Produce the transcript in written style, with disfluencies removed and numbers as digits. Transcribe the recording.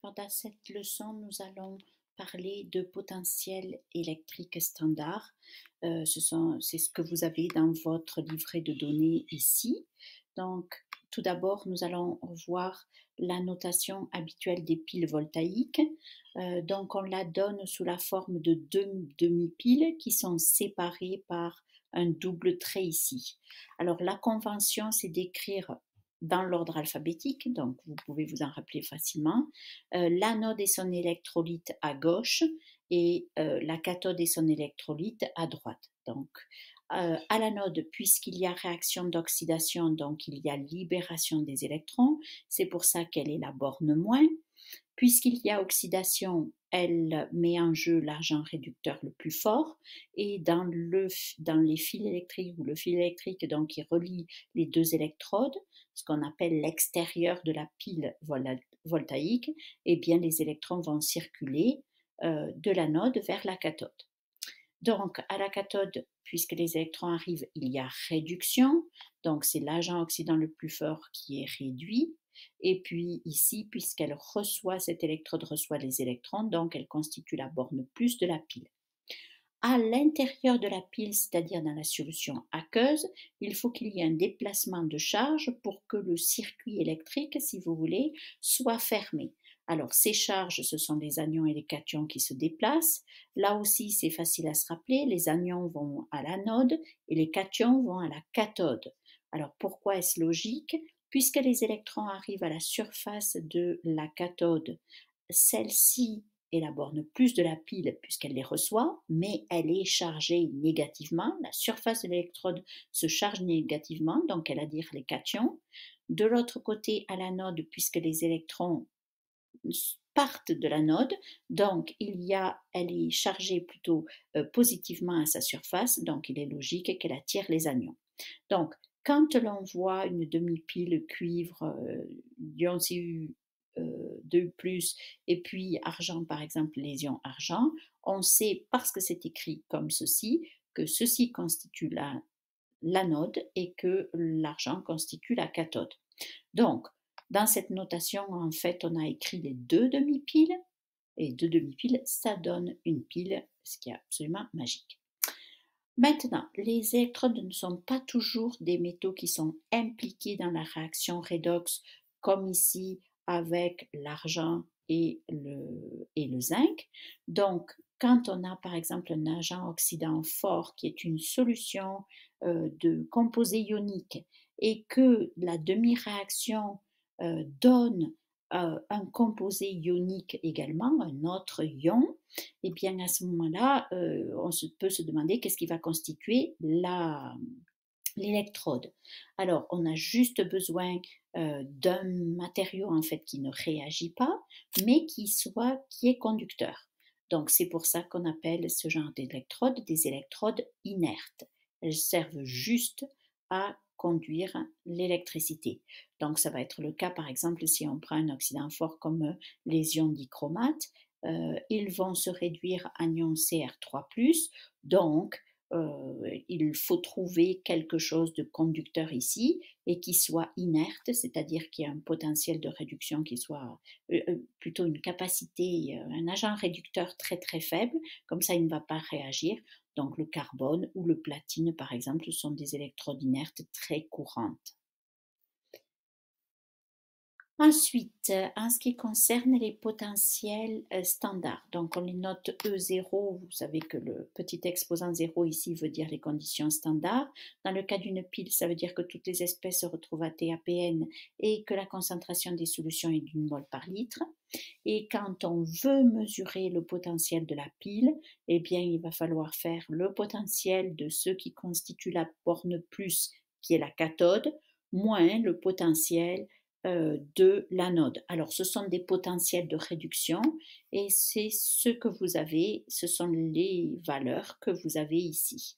Pendant cette leçon, nous allons parler de potentiel électrique standard. C'est ce que vous avez dans votre livret de données ici. Donc, tout d'abord, nous allons voir la notation habituelle des piles voltaïques. Donc, on la donne sous la forme de deux demi-piles qui sont séparées par un double trait ici. Alors, la convention, c'est d'écrire dans l'ordre alphabétique, donc vous pouvez vous en rappeler facilement, l'anode et son électrolyte à gauche et la cathode et son électrolyte à droite. Donc, à l'anode, puisqu'il y a réaction d'oxydation, donc il y a libération des électrons, c'est pour ça qu'elle est la borne moins. Puisqu'il y a oxydation, elle met en jeu l'argent réducteur le plus fort et dans les fils électriques ou le fil électrique donc, qui relie les deux électrodes, ce qu'on appelle l'extérieur de la pile voltaïque, eh bien les électrons vont circuler de l'anode vers la cathode. Donc, à la cathode, puisque les électrons arrivent, il y a réduction, donc c'est l'agent oxydant le plus fort qui est réduit. Et puis ici, puisqu'elle reçoit, cette électrode reçoit les électrons, donc elle constitue la borne plus de la pile. À l'intérieur de la pile, c'est-à-dire dans la solution aqueuse, il faut qu'il y ait un déplacement de charge pour que le circuit électrique, si vous voulez, soit fermé. Alors, ces charges, ce sont les anions et les cations qui se déplacent. Là aussi, c'est facile à se rappeler, les anions vont à l'anode et les cations vont à la cathode. Alors, pourquoi est-ce logique? Puisque les électrons arrivent à la surface de la cathode, celle-ci est la borne plus de la pile puisqu'elle les reçoit, mais elle est chargée négativement. La surface de l'électrode se charge négativement, donc elle a dire les cations. De l'autre côté, à l'anode, puisque les électrons partent de l'anode, donc elle est chargée plutôt positivement à sa surface, donc il est logique qu'elle attire les anions. Donc, quand l'on voit une demi-pile cuivre, ion Cu 2 et puis argent, par exemple, les ions argent, on sait, parce que c'est écrit comme ceci, que ceci constitue l'anode et que l'argent constitue la cathode. Donc, dans cette notation, en fait, on a écrit les deux demi-piles, et deux demi-piles, ça donne une pile, ce qui est absolument magique. Maintenant, les électrodes ne sont pas toujours des métaux qui sont impliqués dans la réaction redox, comme ici avec l'argent et le zinc. Donc, quand on a par exemple un agent oxydant fort qui est une solution de composés ioniques et que la demi-réaction donne un composé ionique également, un autre ion, et bien à ce moment-là, peut se demander qu'est-ce qui va constituer l'électrode. Alors, on a juste besoin d'un matériau en fait qui ne réagit pas, mais qui est conducteur. Donc, c'est pour ça qu'on appelle ce genre d'électrodes des électrodes inertes. Elles servent juste à conduire l'électricité. Donc, ça va être le cas, par exemple, si on prend un oxydant fort comme les ions dichromates, ils vont se réduire en ion Cr3+, donc il faut trouver quelque chose de conducteur ici et qui soit inerte, c'est-à-dire qui a un potentiel de réduction qui soit plutôt une capacité, un agent réducteur très très faible, comme ça il ne va pas réagir. Donc le carbone ou le platine par exemple sont des électrodes inertes très courantes. Ensuite, en ce qui concerne les potentiels standards, donc on les note E0, vous savez que le petit exposant 0 ici veut dire les conditions standards. Dans le cas d'une pile, ça veut dire que toutes les espèces se retrouvent à TAPN et que la concentration des solutions est d'une mol par litre. Et quand on veut mesurer le potentiel de la pile, eh bien il va falloir faire le potentiel de ce qui constitue la borne plus, qui est la cathode, moins le potentiel de l'anode. Alors, ce sont des potentiels de réduction et c'est ce que vous avez, ce sont les valeurs que vous avez ici.